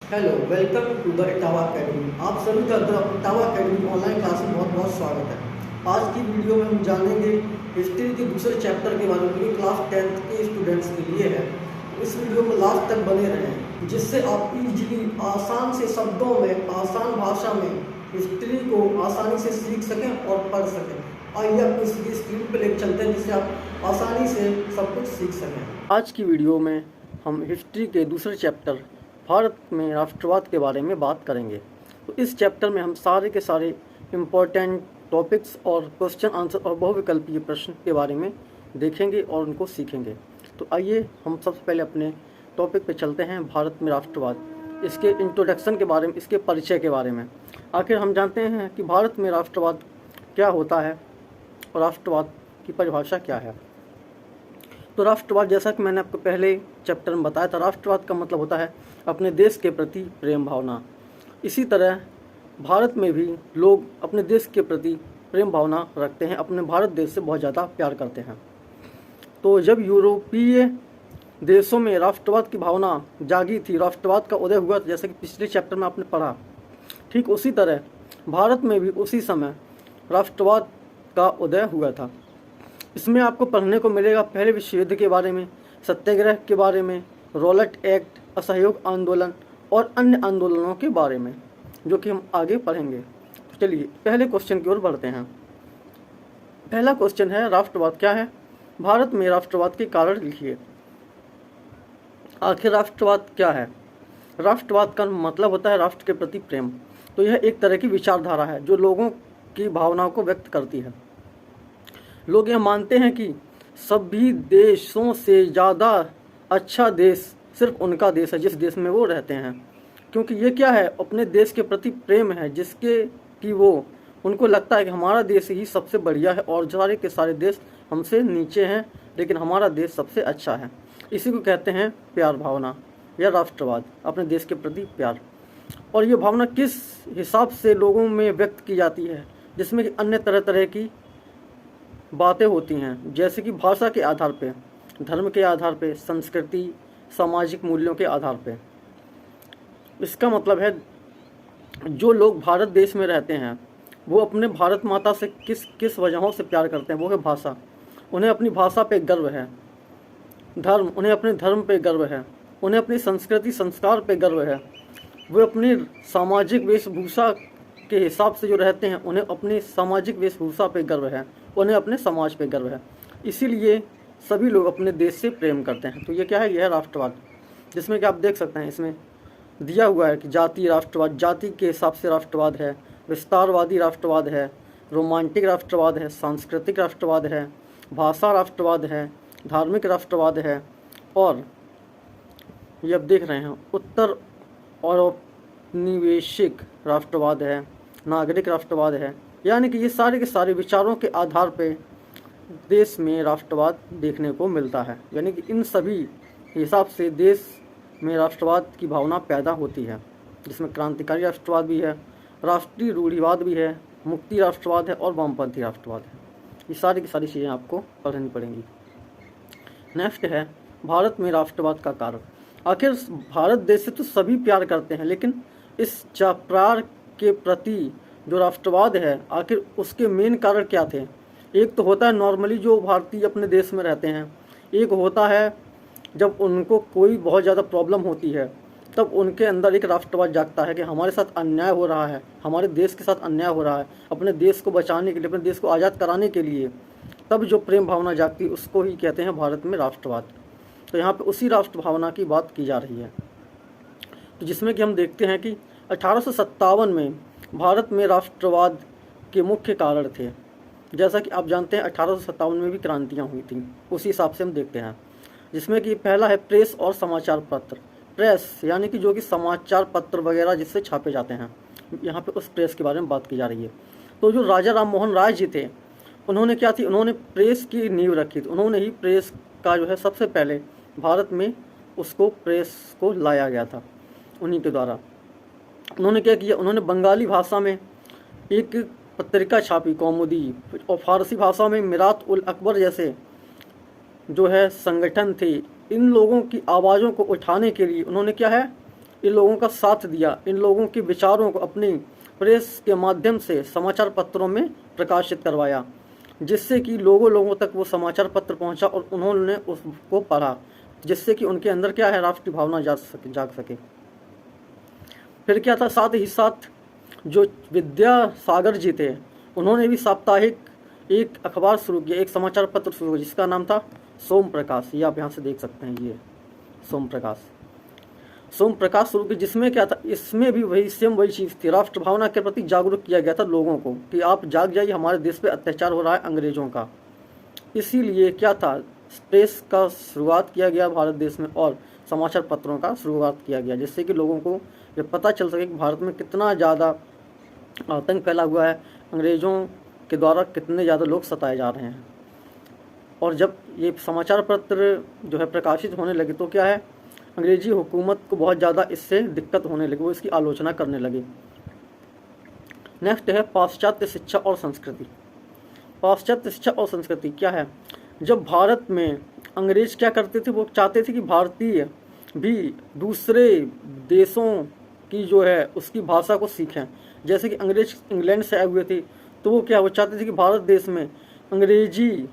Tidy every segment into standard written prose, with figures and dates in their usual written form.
Hello, welcome to the Etawah academy. आप सभी का the Etawah academy online class में बहुत बहुत स्वागत है। आज की वीडियो में हम जानेंगे हिस्ट्री के दूसरे चैप्टर के बारे में, जो क्लास 10th के स्टूडेंट्स के लिए है। इस वीडियो में लास्ट तक बने रहें, जिससे आप इजीली आसान से शब्दों में, आसान भाषा में हिस्ट्री को आसानी से सीख सकें और पढ़ सकें। आइए आपको इसकी स्क्रीन पर लेकर चलते हैं, जिससे आप आसानी से सब कुछ सीख सकें। आज की वीडियो में हम हिस्ट्री के दूसरे चैप्टर भारत में राष्ट्रवाद के बारे में बात करेंगे। तो इस चैप्टर में हम सारे के सारे इम्पोर्टेंट टॉपिक्स और क्वेश्चन आंसर और बहुविकल्पीय प्रश्न के बारे में देखेंगे और उनको सीखेंगे। तो आइए हम सबसे पहले अपने टॉपिक पे चलते हैं, भारत में राष्ट्रवाद, इसके इंट्रोडक्शन के बारे में, इसके परिचय के बारे में। आखिर हम जानते हैं कि भारत में राष्ट्रवाद क्या होता है और राष्ट्रवाद की परिभाषा क्या है। तो राष्ट्रवाद, जैसा कि मैंने आपको पहले चैप्टर में बताया था, राष्ट्रवाद का मतलब होता है अपने देश के प्रति प्रेम भावना। इसी तरह भारत में भी लोग अपने देश के प्रति प्रेम भावना रखते हैं, अपने भारत देश से बहुत ज़्यादा प्यार करते हैं। तो जब यूरोपीय देशों में राष्ट्रवाद की भावना जागी थी, राष्ट्रवाद का उदय हुआ, जैसे कि पिछले चैप्टर में आपने पढ़ा, ठीक उसी तरह भारत में भी उसी समय राष्ट्रवाद का उदय हुआ था। इसमें आपको पढ़ने को मिलेगा पहले विश्व युद्ध के बारे में, सत्याग्रह के बारे में, रॉलेट एक्ट, असहयोग आंदोलन और अन्य आंदोलनों के बारे में, जो कि हम आगे पढ़ेंगे। चलिए पहले क्वेश्चन की ओर बढ़ते हैं। पहला क्वेश्चन है, राष्ट्रवाद क्या है? भारत में राष्ट्रवाद के कारण लिखिए। आखिर राष्ट्रवाद क्या है? राष्ट्रवाद का मतलब होता है राष्ट्र के प्रति प्रेम। तो यह एक तरह की विचारधारा है जो लोगों की भावनाओं को व्यक्त करती है। लोग यह मानते हैं कि सभी देशों से ज़्यादा अच्छा देश सिर्फ उनका देश है, जिस देश में वो रहते हैं। क्योंकि ये क्या है, अपने देश के प्रति प्रेम है, जिसके कि वो उनको लगता है कि हमारा देश ही सबसे बढ़िया है और सारे के सारे देश हमसे नीचे हैं, लेकिन हमारा देश सबसे अच्छा है। इसी को कहते हैं प्यार भावना या राष्ट्रवाद, अपने देश के प्रति प्यार। और ये भावना किस हिसाब से लोगों में व्यक्त की जाती है, जिसमें कि अन्य तरह तरह की बातें होती हैं, जैसे कि भाषा के आधार पे, धर्म के आधार पे, संस्कृति, सामाजिक मूल्यों के आधार पे। इसका मतलब है जो लोग भारत देश में रहते हैं वो अपने भारत माता से किस किस वजहों से प्यार करते हैं। वो है भाषा, उन्हें अपनी भाषा पे गर्व है। धर्म, उन्हें अपने धर्म पे गर्व है। उन्हें अपनी संस्कृति संस्कार पे गर्व है। वे अपनी सामाजिक वेशभूषा के हिसाब से जो रहते हैं, उन्हें अपनी सामाजिक वेशभूषा पे गर्व है। उन्हें अपने समाज पे गर्व है। इसीलिए सभी लोग अपने देश से प्रेम करते हैं। तो ये क्या है? यह है राष्ट्रवाद, जिसमें कि आप देख सकते हैं, इसमें दिया हुआ है कि जाति राष्ट्रवाद, जाति के हिसाब से राष्ट्रवाद है, विस्तारवादी राष्ट्रवाद है, रोमांटिक राष्ट्रवाद है, सांस्कृतिक राष्ट्रवाद है, भाषा राष्ट्रवाद है, धार्मिक राष्ट्रवाद है, और ये आप देख रहे हैं उत्तर औपनिवेशिक राष्ट्रवाद है, नागरिक राष्ट्रवाद है। यानी कि ये सारे के सारे विचारों के आधार पे देश में राष्ट्रवाद देखने को मिलता है। यानी कि इन सभी हिसाब से देश में राष्ट्रवाद की भावना पैदा होती है, जिसमें क्रांतिकारी राष्ट्रवाद भी है, राष्ट्रीय रूढ़िवाद भी है, मुक्ति राष्ट्रवाद है और वामपंथी राष्ट्रवाद है। ये सारी की सारी चीज़ें आपको पढ़नी पड़ेंगी। नेक्स्ट है भारत में राष्ट्रवाद का कारण। आखिर भारत देश से तो सभी प्यार करते हैं, लेकिन इस प्यार के प्रति जो राष्ट्रवाद है, आखिर उसके मेन कारण क्या थे? एक तो होता है नॉर्मली जो भारतीय अपने देश में रहते हैं, एक होता है जब उनको कोई बहुत ज़्यादा प्रॉब्लम होती है, तब उनके अंदर एक राष्ट्रवाद जागता है कि हमारे साथ अन्याय हो रहा है, हमारे देश के साथ अन्याय हो रहा है। अपने देश को बचाने के लिए, अपने देश को आज़ाद कराने के लिए तब जो प्रेम भावना जागती है, उसको ही कहते हैं भारत में राष्ट्रवाद। तो यहाँ पे उसी राष्ट्र भावना की बात की जा रही है। तो जिसमें कि हम देखते हैं कि 1857 में भारत में राष्ट्रवाद के मुख्य कारण थे। जैसा कि आप जानते हैं 1857 में भी क्रांतियाँ हुई थी, उसी हिसाब से हम देखते हैं। जिसमें कि पहला है प्रेस और समाचार पत्र। प्रेस यानी कि जो कि समाचार पत्र वगैरह जिससे छापे जाते हैं, यहाँ पे उस प्रेस के बारे में बात की जा रही है। तो जो राजा राम मोहन राय जी थे, उन्होंने क्या थी, उन्होंने प्रेस की नींव रखी थी। उन्होंने ही प्रेस का जो है सबसे पहले भारत में उसको प्रेस को लाया गया था, उन्हीं के द्वारा। उन्होंने क्या किया, उन्होंने बंगाली भाषा में एक पत्रिका छापी, कौमुदी, और फारसी भाषा में मिरात उल अकबर जैसे जो है संगठन थे। इन लोगों की आवाज़ों को उठाने के लिए उन्होंने क्या है, इन लोगों का साथ दिया, इन लोगों के विचारों को अपनी प्रेस के माध्यम से समाचार पत्रों में प्रकाशित करवाया, जिससे कि लोगों तक वो समाचार पत्र पहुंचा और उन्होंने उसको पढ़ा, जिससे कि उनके अंदर क्या है, राष्ट्रीय भावना जाग सके। फिर क्या था, साथ ही साथ जो विद्यासागर जी थे, उन्होंने भी साप्ताहिक एक अखबार शुरू किया, एक समाचार पत्र शुरू किया, जिसका नाम था सोम प्रकाश। ये आप यहाँ से देख सकते हैं, ये सोम प्रकाश शुरू की, जिसमें क्या था, इसमें भी वही चीज़ थी, राष्ट्र भावना के प्रति जागरूक किया गया था लोगों को कि आप जाग जाइए, हमारे देश पे अत्याचार हो रहा है अंग्रेजों का। इसीलिए क्या था, प्रेस का शुरुआत किया गया भारत देश में और समाचार पत्रों का शुरुआत किया गया, जिससे कि लोगों को ये पता चल सके कि भारत में कितना ज़्यादा आतंक फैला हुआ है, अंग्रेज़ों के द्वारा कितने ज़्यादा लोग सताए जा रहे हैं। और जब ये समाचार पत्र जो है प्रकाशित होने लगे तो क्या है, अंग्रेजी हुकूमत को बहुत ज़्यादा इससे दिक्कत होने लगी, वो इसकी आलोचना करने लगे। नेक्स्ट है पाश्चात्य शिक्षा और संस्कृति। पाश्चात्य शिक्षा और संस्कृति क्या है, जब भारत में अंग्रेज क्या करते थे, वो चाहते थे कि भारतीय भी दूसरे देशों की जो है उसकी भाषा को सीखें। जैसे कि अंग्रेज इंग्लैंड से आए हुए थे, तो वो क्या, वो चाहते थे कि भारत देश में अंग्रेजी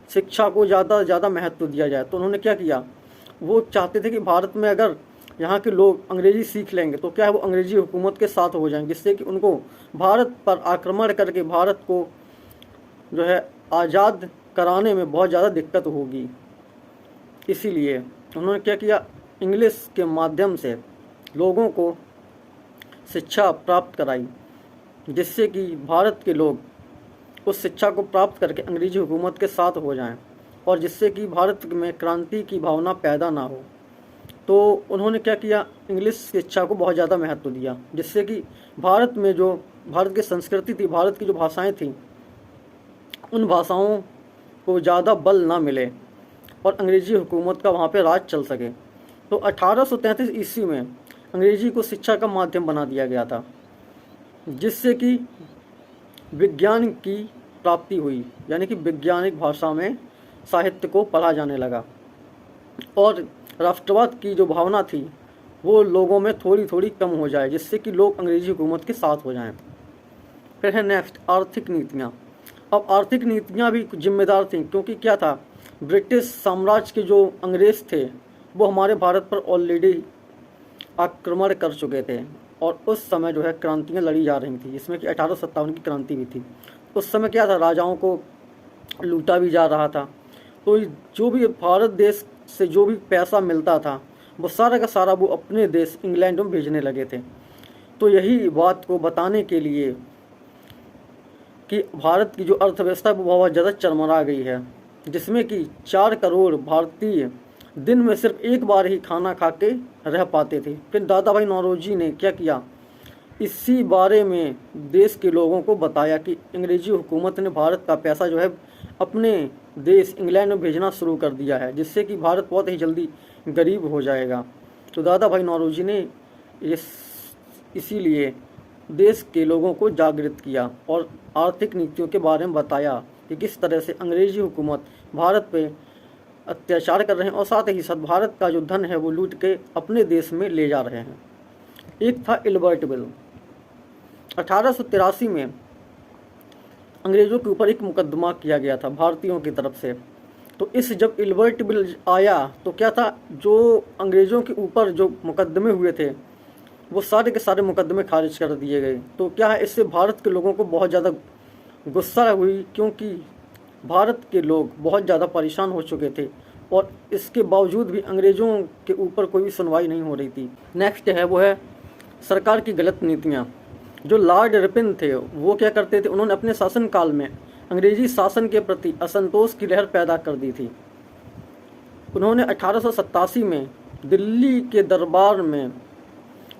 शिक्षा को ज़्यादा महत्व दिया जाए। तो उन्होंने क्या किया, वो चाहते थे कि भारत में अगर यहाँ के लोग अंग्रेजी सीख लेंगे तो क्या है, वो अंग्रेजी हुकूमत के साथ हो जाएंगे, जिससे कि उनको भारत पर आक्रमण करके भारत को जो है आज़ाद कराने में बहुत ज़्यादा दिक्कत होगी। इसीलिए उन्होंने क्या किया, इंग्लिश के माध्यम से लोगों को शिक्षा प्राप्त कराई, जिससे कि भारत के लोग उस शिक्षा को प्राप्त करके अंग्रेजी हुकूमत के साथ हो जाएं और जिससे कि भारत में क्रांति की भावना पैदा ना हो। तो उन्होंने क्या किया, इंग्लिश शिक्षा को बहुत ज़्यादा महत्व दिया, जिससे कि भारत में जो भारत की संस्कृति थी, भारत की जो भाषाएं थीं, उन भाषाओं को ज़्यादा बल ना मिले और अंग्रेजी हुकूमत का वहाँ पे राज चल सके। तो 1833 ईस्वी में अंग्रेजी को शिक्षा का माध्यम बना दिया गया था, जिससे कि विज्ञान की प्राप्ति हुई, यानी कि वैज्ञानिक भाषा में साहित्य को पढ़ा जाने लगा और राष्ट्रवाद की जो भावना थी वो लोगों में थोड़ी थोड़ी कम हो जाए, जिससे कि लोग अंग्रेजी हुकूमत के साथ हो जाएं। फिर है नेक्स्ट आर्थिक नीतियाँ। अब आर्थिक नीतियाँ भी जिम्मेदार थीं, क्योंकि क्या था, ब्रिटिश साम्राज्य के जो अंग्रेज़ थे वो हमारे भारत पर ऑलरेडी आक्रमण कर चुके थे और उस समय जो है क्रांतियाँ लड़ी जा रही थी, जिसमें कि 1857 की क्रांति भी थी। उस समय क्या था, राजाओं को लूटा भी जा रहा था, तो जो भी भारत देश से जो भी पैसा मिलता था वो सारा का सारा वो अपने देश इंग्लैंड में भेजने लगे थे। तो यही बात को बताने के लिए कि भारत की जो अर्थव्यवस्था वो बहुत ज़्यादा चरमरा गई है, जिसमें कि 4 करोड़ भारतीय दिन में सिर्फ एक बार ही खाना खा के रह पाते थे। फिर दादा भाई नौरोजी ने क्या किया, इसी बारे में देश के लोगों को बताया कि अंग्रेजी हुकूमत ने भारत का पैसा जो है अपने देश इंग्लैंड में भेजना शुरू कर दिया है, जिससे कि भारत बहुत ही जल्दी गरीब हो जाएगा। तो दादा भाई नौरोजी ने इसीलिए देश के लोगों को जागृत किया और आर्थिक नीतियों के बारे में बताया कि किस तरह से अंग्रेजी हुकूमत भारत पे अत्याचार कर रहे हैं और साथ ही साथ भारत का जो धन है वो लूट के अपने देश में ले जा रहे हैं। एक था इल्बर्ट बिल। 1883 में अंग्रेज़ों के ऊपर एक मुकदमा किया गया था भारतीयों की तरफ से। तो इस जब इल्बर्ट बिल आया तो क्या था, जो अंग्रेज़ों के ऊपर जो मुकदमे हुए थे वो सारे के सारे मुकदमे खारिज कर दिए गए। तो क्या है, इससे भारत के लोगों को बहुत ज़्यादा गुस्सा हुई, क्योंकि भारत के लोग बहुत ज़्यादा परेशान हो चुके थे और इसके बावजूद भी अंग्रेज़ों के ऊपर कोई भी सुनवाई नहीं हो रही थी। नेक्स्ट है वो है सरकार की गलत नीतियाँ। जो लॉर्ड रिपन थे वो क्या करते थे, उन्होंने अपने शासनकाल में अंग्रेजी शासन के प्रति असंतोष की लहर पैदा कर दी थी। उन्होंने 1887 में दिल्ली के दरबार में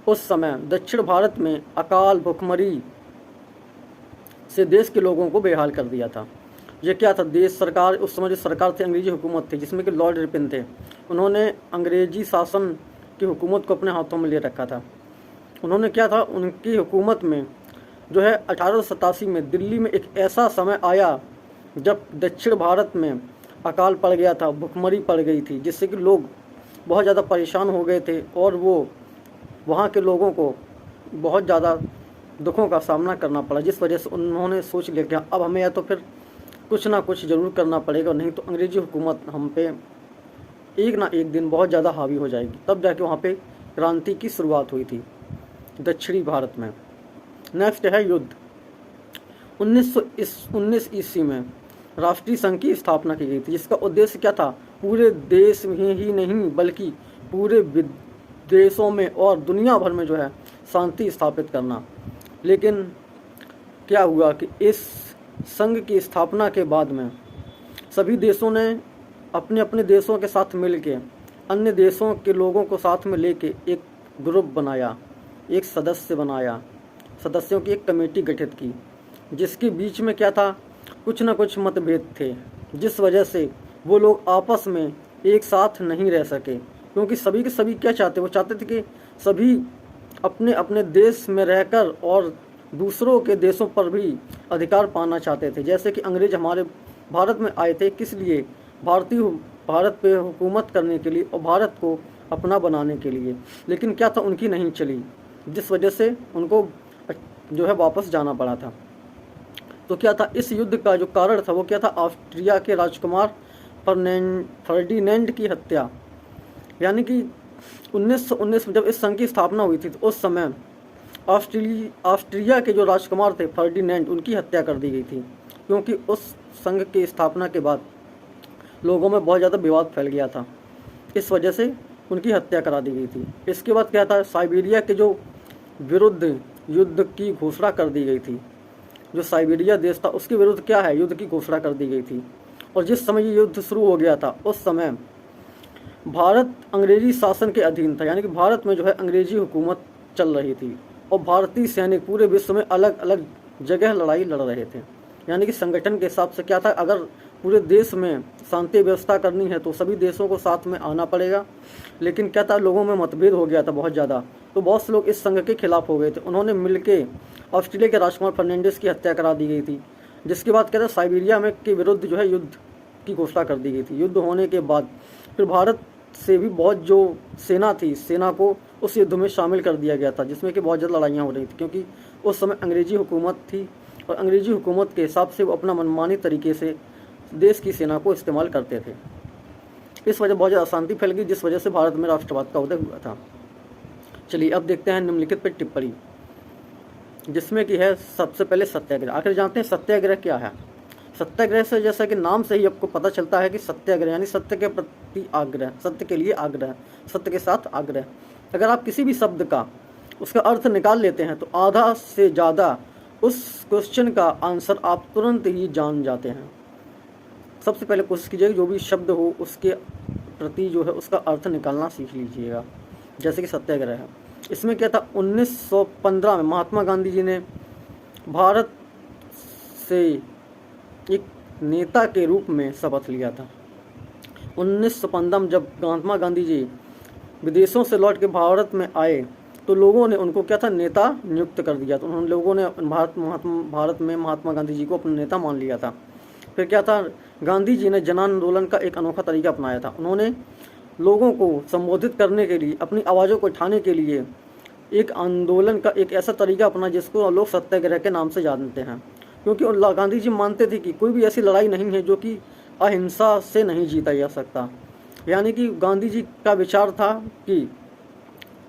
उस समय दक्षिण भारत में अकाल भुखमरी से देश के लोगों को बेहाल कर दिया था। ये क्या था, देश सरकार, उस समय जो सरकार थी अंग्रेजी हुकूमत थी, जिसमें कि लॉर्ड रिपन थे, उन्होंने अंग्रेजी शासन की हुकूमत को अपने हाथों में ले रखा था। उन्होंने क्या था, उनकी हुकूमत में जो है 1887 में दिल्ली में एक ऐसा समय आया जब दक्षिण भारत में अकाल पड़ गया था, भुखमरी पड़ गई थी, जिससे कि लोग बहुत ज़्यादा परेशान हो गए थे और वो वहाँ के लोगों को बहुत ज़्यादा दुखों का सामना करना पड़ा, जिस वजह से उन्होंने सोच लिया कि अब हमें या तो फिर कुछ ना कुछ ज़रूर करना पड़ेगा, नहीं तो अंग्रेज़ी हुकूमत हम पे एक ना एक दिन बहुत ज़्यादा हावी हो जाएगी। तब जाके वहाँ पे क्रांति की शुरुआत हुई थी दक्षिणी भारत में। नेक्स्ट है युद्ध। 1919 ईस्वी में राष्ट्रीय संघ की स्थापना की गई थी, जिसका उद्देश्य क्या था, पूरे देश में ही नहीं बल्कि पूरे विदेशों में और दुनिया भर में जो है शांति स्थापित करना। लेकिन क्या हुआ कि इस संघ की स्थापना के बाद में सभी देशों ने अपने अपने देशों के साथ मिलके अन्य देशों के लोगों को साथ में लेके एक ग्रुप बनाया, एक सदस्य बनाया, सदस्यों की एक कमेटी गठित की, जिसके बीच में क्या था, कुछ न कुछ मतभेद थे, जिस वजह से वो लोग आपस में एक साथ नहीं रह सके। क्योंकि सभी के सभी क्या चाहते, वो चाहते थे कि सभी अपने अपने देश में रहकर और दूसरों के देशों पर भी अधिकार पाना चाहते थे। जैसे कि अंग्रेज हमारे भारत में आए थे, किस लिए, भारत पे हुकूमत करने के लिए और भारत को अपना बनाने के लिए। लेकिन क्या था, उनकी नहीं चली, जिस वजह से उनको जो है वापस जाना पड़ा था। तो क्या था, इस युद्ध का जो कारण था वो क्या था, ऑस्ट्रिया के राजकुमार फर्डिनेंड की हत्या। यानी कि 1919 में जब इस संघ की स्थापना हुई थी तो उस समय ऑस्ट्रिया के जो राजकुमार थे फर्डिनेंड, उनकी हत्या कर दी गई थी। क्योंकि उस संघ की स्थापना के बाद लोगों में बहुत ज़्यादा विवाद फैल गया था, इस वजह से उनकी हत्या करा दी गई थी। इसके बाद क्या था, साइबेरिया के जो विरुद्ध युद्ध की घोषणा कर दी गई थी, जो साइबेरिया देश था उसके विरुद्ध क्या है, युद्ध की घोषणा कर दी गई थी। और जिस समय ये युद्ध शुरू हो गया था उस समय भारत अंग्रेजी शासन के अधीन था, यानी कि भारत में जो है अंग्रेजी हुकूमत चल रही थी और भारतीय सैनिक पूरे विश्व में अलग अलग जगह लड़ाई लड़ रहे थे। यानी कि संगठन के हिसाब से क्या था, अगर पूरे देश में शांति व्यवस्था करनी है तो सभी देशों को साथ में आना पड़ेगा। लेकिन क्या था, लोगों में मतभेद हो गया था बहुत ज़्यादा, तो बहुत से लोग इस संघ के खिलाफ हो गए थे। उन्होंने मिलके ऑस्ट्रेलिया के राजकुमार फर्नांडिस की हत्या करा दी गई थी। जिसके बाद क्या था, साइबेरिया में के विरुद्ध जो है युद्ध की घोषणा कर दी गई थी। युद्ध होने के बाद फिर भारत से भी बहुत जो सेना थी, सेना को उस युद्ध में शामिल कर दिया गया था, जिसमें कि बहुत ज़्यादा लड़ाइयाँ हो रही थी। क्योंकि उस समय अंग्रेजी हुकूमत थी और अंग्रेजी हुकूमत के हिसाब से वो अपना मनमानी तरीके से देश की सेना को इस्तेमाल करते थे। इस वजह बहुत ज़्यादा अशांति फैल गई, जिस वजह से भारत में राष्ट्रवाद का उदय हुआ था। चलिए अब देखते हैं निम्नलिखित पर टिप्पणी, जिसमें कि है सबसे पहले सत्याग्रह। आखिर जानते हैं सत्याग्रह क्या है। सत्याग्रह से जैसा कि नाम से ही आपको पता चलता है कि सत्याग्रह यानी सत्य के प्रति आग्रह, सत्य के लिए आग्रह, सत्य के साथ आग्रह। अगर आप किसी भी शब्द का उसका अर्थ निकाल लेते हैं तो आधा से ज़्यादा उस क्वेश्चन का आंसर आप तुरंत ही जान जाते हैं। सबसे पहले कोशिश कीजिएगा जो भी शब्द हो उसके प्रति जो है उसका अर्थ निकालना सीख लीजिएगा। जैसे कि सत्याग्रह है, इसमें क्या था, 1915 में महात्मा गांधी जी ने भारत से एक नेता के रूप में शपथ लिया था। 1915 में जब महात्मा गांधी जी विदेशों से लौट के भारत में आए तो लोगों ने उनको क्या था, नेता नियुक्त कर दिया। तो उन्होंने लोगों ने भारत में महात्मा गांधी जी को अपना नेता मान लिया था। फिर क्या था, गांधी जी ने जन आंदोलन का एक अनोखा तरीका अपनाया था। उन्होंने लोगों को संबोधित करने के लिए, अपनी आवाज़ों को उठाने के लिए एक आंदोलन का एक ऐसा तरीका अपना जिसको लोग सत्याग्रह के नाम से जानते हैं। क्योंकि गांधी जी मानते थे कि कोई भी ऐसी लड़ाई नहीं है जो कि अहिंसा से नहीं जीता जा सकता। यानी कि गांधी जी का विचार था कि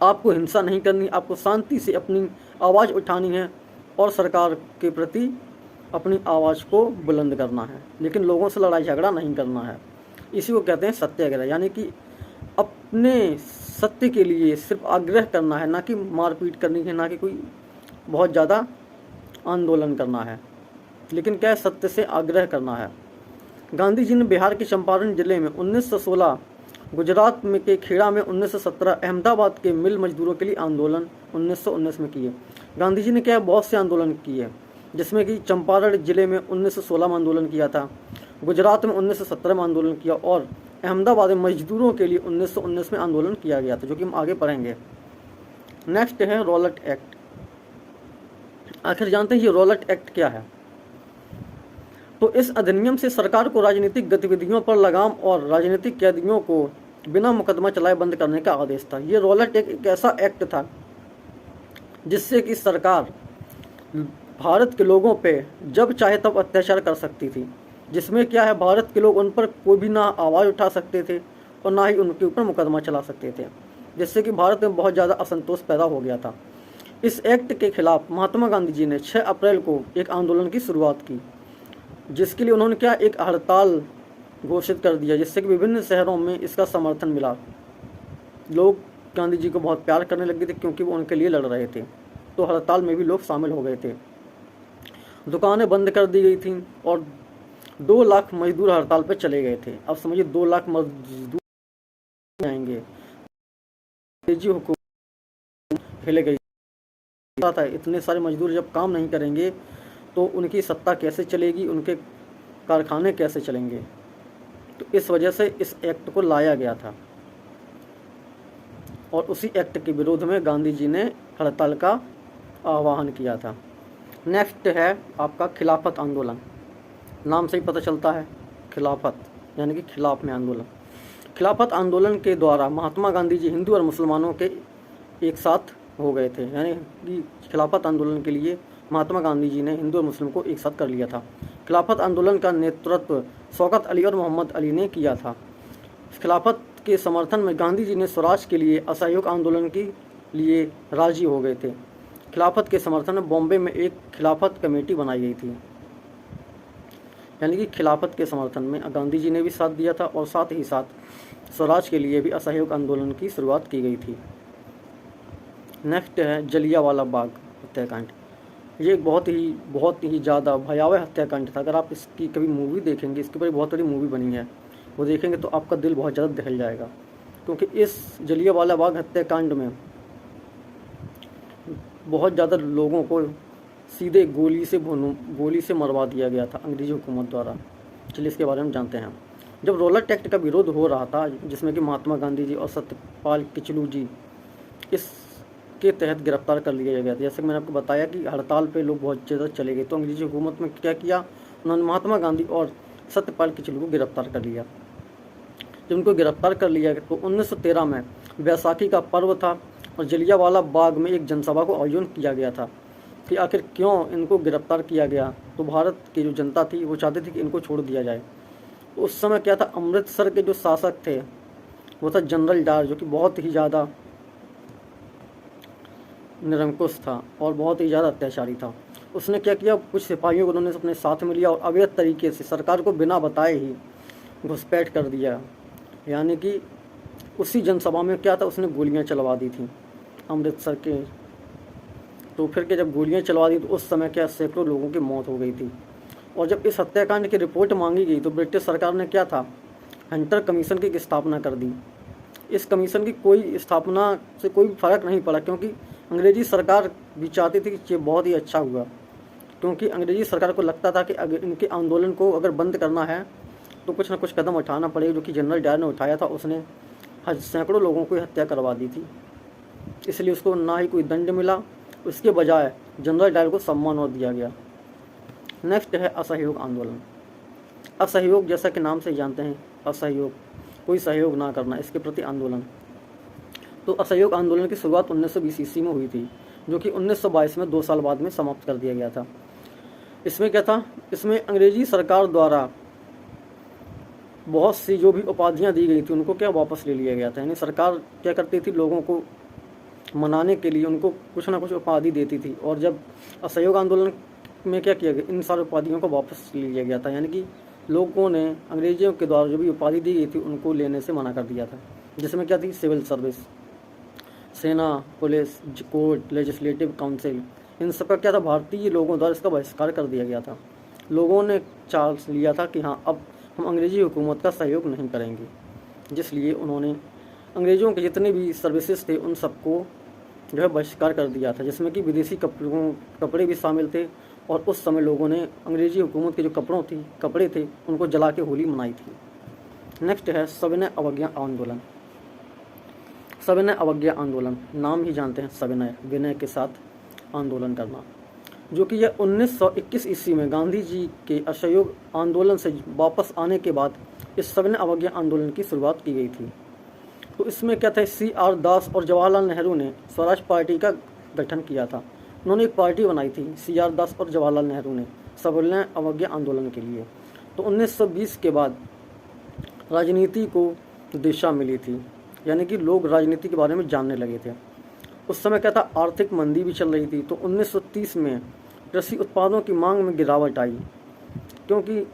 आपको हिंसा नहीं करनी, आपको शांति से अपनी आवाज़ उठानी है और सरकार के प्रति अपनी आवाज़ को बुलंद करना है, लेकिन लोगों से लड़ाई झगड़ा नहीं करना है। इसी को कहते हैं सत्याग्रह। यानी कि अपने सत्य के लिए सिर्फ आग्रह करना है, ना कि मारपीट करनी है, ना कि कोई बहुत ज़्यादा आंदोलन करना है, लेकिन क्या है, सत्य से आग्रह करना है। गांधी जी ने बिहार के चंपारण जिले में 1916, गुजरात में के खेड़ा में 1917, अहमदाबाद के मिल मजदूरों के लिए आंदोलन 1919 में किए। गांधी जी ने क्या बहुत से आंदोलन किए, जिसमें कि चंपारण जिले में 1916 में आंदोलन किया था, गुजरात में 1917 में आंदोलन किया और अहमदाबाद में मजदूरों के लिए 1919 में आंदोलन किया गया था, जो कि हम आगे पढ़ेंगे। नेक्स्ट है रॉलेट एक्ट। आखिर जानते हैं ये रॉलेट एक्ट क्या है। तो इस अधिनियम से सरकार को राजनीतिक गतिविधियों पर लगाम और राजनीतिक कैदियों को बिना मुकदमा चलाए बंद करने का आदेश था। ये रॉलेट एक ऐसा एक्ट था जिससे कि सरकार भारत के लोगों पे जब चाहे तब अत्याचार कर सकती थी, जिसमें क्या है भारत के लोग उन पर कोई भी ना आवाज़ उठा सकते थे और ना ही उनके ऊपर मुकदमा चला सकते थे, जिससे कि भारत में बहुत ज़्यादा असंतोष पैदा हो गया था। इस एक्ट के खिलाफ महात्मा गांधी जी ने 6 अप्रैल को एक आंदोलन की शुरुआत की, जिसके लिए उन्होंने क्या एक हड़ताल घोषित कर दिया, जिससे कि विभिन्न शहरों में इसका समर्थन मिला। लोग गांधी जी को बहुत प्यार करने लगे थे क्योंकि वो उनके लिए लड़ रहे थे, तो हड़ताल में भी लोग शामिल हो गए थे। दुकानें बंद कर दी गई थी और 2 लाख मजदूर हड़ताल पर चले गए थे। अब समझिए 2 लाख मजदूर आएंगे, अंग्रेजी हुकूमत हिल गई था। इतने सारे मजदूर जब काम नहीं करेंगे तो उनकी सत्ता कैसे चलेगी, उनके कारखाने कैसे चलेंगे। तो इस वजह से इस एक्ट को लाया गया था और उसी एक्ट के विरोध में गांधी जी ने हड़ताल का आह्वान किया था। नेक्स्ट है आपका खिलाफत आंदोलन। नाम से ही पता चलता है खिलाफत यानी कि खिलाफ में आंदोलन। खिलाफत आंदोलन के द्वारा महात्मा गांधी जी हिंदू और मुसलमानों के एक साथ हो गए थे, यानी कि खिलाफत आंदोलन के लिए महात्मा गांधी जी ने हिंदू और मुस्लिम को एक साथ कर लिया था। खिलाफत आंदोलन का नेतृत्व शौकत अली और मोहम्मद अली ने किया था। खिलाफत के समर्थन में गांधी जी ने स्वराज के लिए असहयोग आंदोलन के लिए राजी हो गए थे। खिलाफत के समर्थन में बॉम्बे में एक खिलाफत कमेटी बनाई गई थी, यानी कि खिलाफत के समर्थन में गांधी जी ने भी साथ दिया था और साथ ही साथ स्वराज के लिए भी असहयोग आंदोलन की शुरुआत की गई थी। नेक्स्ट है जलियांवाला बाग हत्याकांड। ये एक बहुत ही ज़्यादा भयावह हत्याकांड था। अगर आप इसकी कभी मूवी देखेंगे, इसके ऊपर बहुत बड़ी मूवी बनी है, वो देखेंगे तो आपका दिल बहुत ज़्यादा दहल जाएगा, क्योंकि इस जलियांवाला बाग हत्याकांड में बहुत ज़्यादा लोगों को सीधे गोली से मरवा दिया गया था अंग्रेजी हुकूमत द्वारा। चलिए इसके बारे में जानते हैं। जब रॉलेट एक्ट का विरोध हो रहा था, जिसमें कि महात्मा गांधी जी और सत्यपाल किचलू जी इसके तहत गिरफ्तार कर लिया गया था। जैसे मैंने आपको बताया कि हड़ताल पे लोग बहुत ज़्यादा चले गए, तो अंग्रेजी हुकूमत में क्या किया, उन्होंने महात्मा गांधी और सत्यपाल किचलू को गिरफ्तार कर लिया। जब उनको गिरफ्तार कर लिया तो 1913 में बैसाखी का पर्व था और जलियांवाला बाग में एक जनसभा को आयोजन किया गया था कि आखिर क्यों इनको गिरफ्तार किया गया। तो भारत की जो जनता थी वो चाहती थी कि इनको छोड़ दिया जाए। उस समय क्या था, अमृतसर के जो शासक थे वो था जनरल डायर, जो कि बहुत ही ज़्यादा निरंकुश था और बहुत ही ज़्यादा अत्याचारी था। उसने क्या किया, कुछ सिपाहियों को उन्होंने अपने साथ में लिया और अवैध तरीके से सरकार को बिना बताए ही घुसपैठ कर दिया। यानी कि उसी जनसभा में क्या था, उसने गोलियां चलवा दी थी अमृतसर के। तो फिर के जब गोलियां चलवा दी तो उस समय क्या सैकड़ों लोगों की मौत हो गई थी। और जब इस हत्याकांड की रिपोर्ट मांगी गई तो ब्रिटिश सरकार ने क्या था, हंटर कमीशन की स्थापना कर दी। इस कमीशन की कोई स्थापना से कोई फ़र्क नहीं पड़ा, क्योंकि अंग्रेजी सरकार भी चाहती थी कि ये बहुत ही अच्छा हुआ, क्योंकि अंग्रेजी सरकार को लगता था कि अगर इनके आंदोलन को अगर बंद करना है तो कुछ ना कुछ कदम उठाना पड़ेगा, जो कि जनरल डायर ने उठाया था। उसने सैकड़ों लोगों की हत्या करवा दी थी, इसलिए उसको ना ही कोई दंड मिला, उसके बजाय जनरल डायर को सम्मान और दिया गया। नेक्स्ट है असहयोग आंदोलन। असहयोग जैसा कि नाम से जानते हैं, असहयोग कोई सहयोग ना करना, इसके प्रति आंदोलन। तो असहयोग आंदोलन की शुरुआत 1920 ईस्वी में हुई थी, जो कि 1922 में 2 साल बाद में समाप्त कर दिया गया था। इसमें क्या था, इसमें अंग्रेजी सरकार द्वारा बहुत सी जो भी उपाधियां दी गई थी उनको क्या वापस ले लिया गया था। यानी सरकार क्या करती थी, लोगों को मनाने के लिए उनको कुछ ना कुछ उपाधि देती थी, और जब असहयोग आंदोलन में क्या किया गया, इन सारी उपाधियों को वापस ले लिया गया था। यानी कि लोगों ने अंग्रेजियों के द्वारा जो भी उपाधि दी गई थी उनको लेने से मना कर दिया था, जिसमें क्या थी, सिविल सर्विस, सेना, पुलिस, कोर्ट, लेजिस्लेटिव काउंसिल, इन सब का क्या था, भारतीय लोगों द्वारा इसका बहिष्कार कर दिया गया था। लोगों ने चार्ज लिया था कि हाँ, अब हम अंग्रेजी हुकूमत का सहयोग नहीं करेंगे, जिसलिए उन्होंने अंग्रेज़ों के जितने भी सर्विसेज थे उन सबको जो है बहिष्कार कर दिया था, जिसमें कि विदेशी कपड़े भी शामिल थे। और उस समय लोगों ने अंग्रेजी हुकूमत के जो कपड़े थे उनको जला के होली मनाई थी। नेक्स्ट है सविनय अवज्ञा आंदोलन। सविनय अवज्ञा आंदोलन, नाम ही जानते हैं, सविनय, विनय के साथ आंदोलन करना, जो कि यह 1921 ईस्वी में गांधी जी के असहयोग आंदोलन से वापस आने के बाद इस सविनय अवज्ञा आंदोलन की शुरुआत की गई थी। तो इसमें क्या था, CR दास और जवाहरलाल नेहरू ने स्वराज पार्टी का गठन किया था। उन्होंने एक पार्टी बनाई थी CR दास और जवाहरलाल नेहरू ने सविनय अवज्ञा आंदोलन के लिए। तो 1920 के बाद राजनीति को दिशा मिली थी, यानी कि लोग राजनीति के बारे में जानने लगे थे। उस समय क्या था, आर्थिक मंदी भी चल रही थी। तो 1930 में कृषि उत्पादों की मांग में गिरावट आई, क्योंकि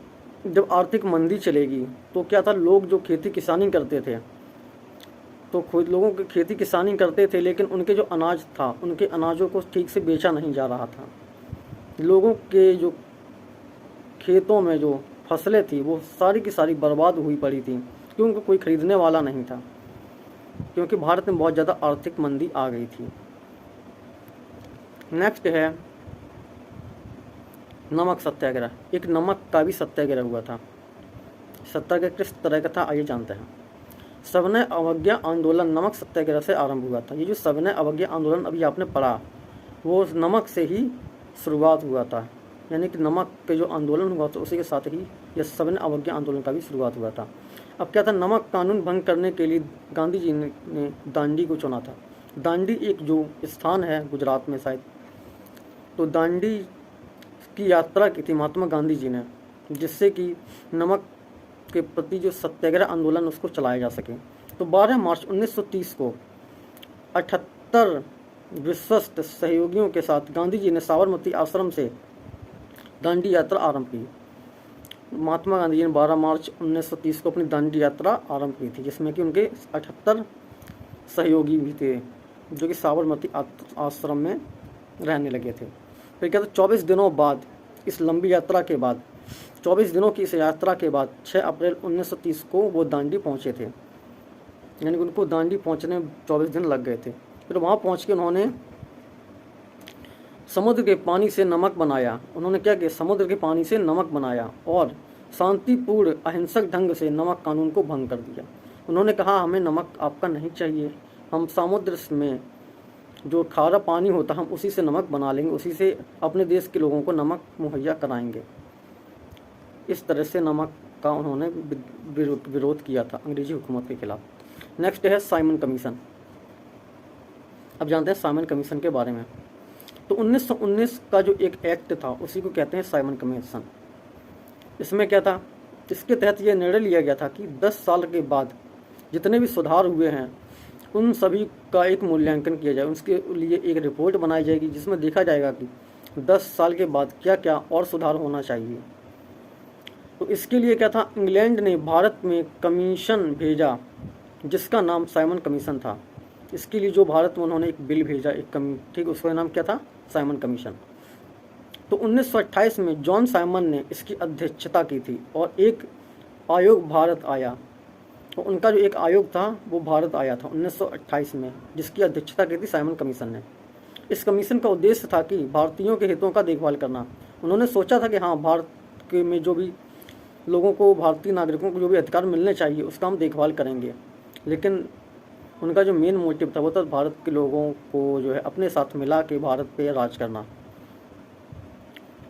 जब आर्थिक मंदी चलेगी तो क्या था, लोग जो खेती किसानी करते थे तो खुद लोगों की खेती किसानी करते थे, लेकिन उनके जो अनाज था उनके अनाजों को ठीक से बेचा नहीं जा रहा था। लोगों के जो खेतों में जो फसलें थी वो सारी की सारी बर्बाद हुई पड़ी थी, क्योंकि कोई खरीदने वाला नहीं था, क्योंकि भारत में बहुत ज़्यादा आर्थिक मंदी आ गई थी। नेक्स्ट है नमक सत्याग्रह। एक नमक का भी सत्याग्रह हुआ था। सत्याग्रह किस तरह का था आइए जानते हैं। सविनय अवज्ञा आंदोलन नमक सत्याग्रह से आरंभ हुआ था। ये जो सविनय अवज्ञा आंदोलन अभी आपने पढ़ा वो नमक से ही शुरुआत हुआ था, यानी कि नमक के जो आंदोलन हुआ था उसी के साथ ही यह सविनय अवज्ञा आंदोलन का भी शुरुआत हुआ था। अब क्या था, नमक कानून भंग करने के लिए गांधी जी ने दांडी को चुना था। दांडी एक जो स्थान है गुजरात में शायद, तो दांडी की यात्रा की थी महात्मा गांधी जी ने, जिससे कि नमक के प्रति जो सत्याग्रह आंदोलन उसको चलाया जा सके। तो 12 मार्च 1930 को 78 विश्वस्त सहयोगियों के साथ गांधी जी ने साबरमती आश्रम से दांडी यात्रा आरंभ की। महात्मा गांधी जी ने 12 मार्च 1930 को अपनी दांडी यात्रा आरंभ की थी, जिसमें कि उनके 78 सहयोगी भी थे जो कि साबरमती आश्रम में रहने लगे थे। फिर क्या था, 24 दिनों बाद इस लंबी यात्रा के बाद 24 दिनों की इस यात्रा के बाद 6 अप्रैल 1930 को वो दांडी पहुंचे थे, यानी कि उनको दांडी पहुंचने में 24 दिन लग गए थे। फिर वहाँ पहुँच के उन्होंने समुद्र के पानी से नमक बनाया। उन्होंने क्या किया, समुद्र के पानी से नमक बनाया और शांतिपूर्ण अहिंसक ढंग से नमक कानून को भंग कर दिया। उन्होंने कहा हमें नमक आपका नहीं चाहिए, हम समुद्र में जो खारा पानी होता हम उसी से नमक बना लेंगे, उसी से अपने देश के लोगों को नमक मुहैया कराएंगे। इस तरह से नमक का उन्होंने विरोध किया था अंग्रेजी हुकूमत के खिलाफ। नेक्स्ट है साइमन कमीशन। अब जानते हैं साइमन कमीशन के बारे में। तो 1919 का जो एक एक्ट था उसी को कहते हैं साइमन कमीशन। इसमें क्या था, इसके तहत यह निर्णय लिया गया था कि 10 साल के बाद जितने भी सुधार हुए हैं उन सभी का एक मूल्यांकन किया जाए। उसके लिए एक रिपोर्ट बनाई जाएगी जिसमें देखा जाएगा कि 10 साल के बाद क्या क्या और सुधार होना चाहिए। तो इसके लिए क्या था, इंग्लैंड ने भारत में कमीशन भेजा जिसका नाम साइमन कमीशन था। इसके लिए जो भारत में उन्होंने एक बिल भेजा, ठीक, उसका नाम क्या था, साइमन कमीशन। तो 1928 में जॉन साइमन ने इसकी अध्यक्षता की थी और एक आयोग भारत आया। तो उनका जो एक आयोग था वो भारत आया था 1928 में, जिसकी अध्यक्षता की थी साइमन कमीशन ने। इस कमीशन का उद्देश्य था कि भारतीयों के हितों का देखभाल करना। उन्होंने सोचा था कि हाँ, भारत के में जो भी लोगों को, भारतीय नागरिकों को जो भी अधिकार मिलने चाहिए उसका हम देखभाल करेंगे, लेकिन उनका जो मेन मोटिव था वो था भारत के लोगों को जो है अपने साथ मिला के भारत पे राज करना।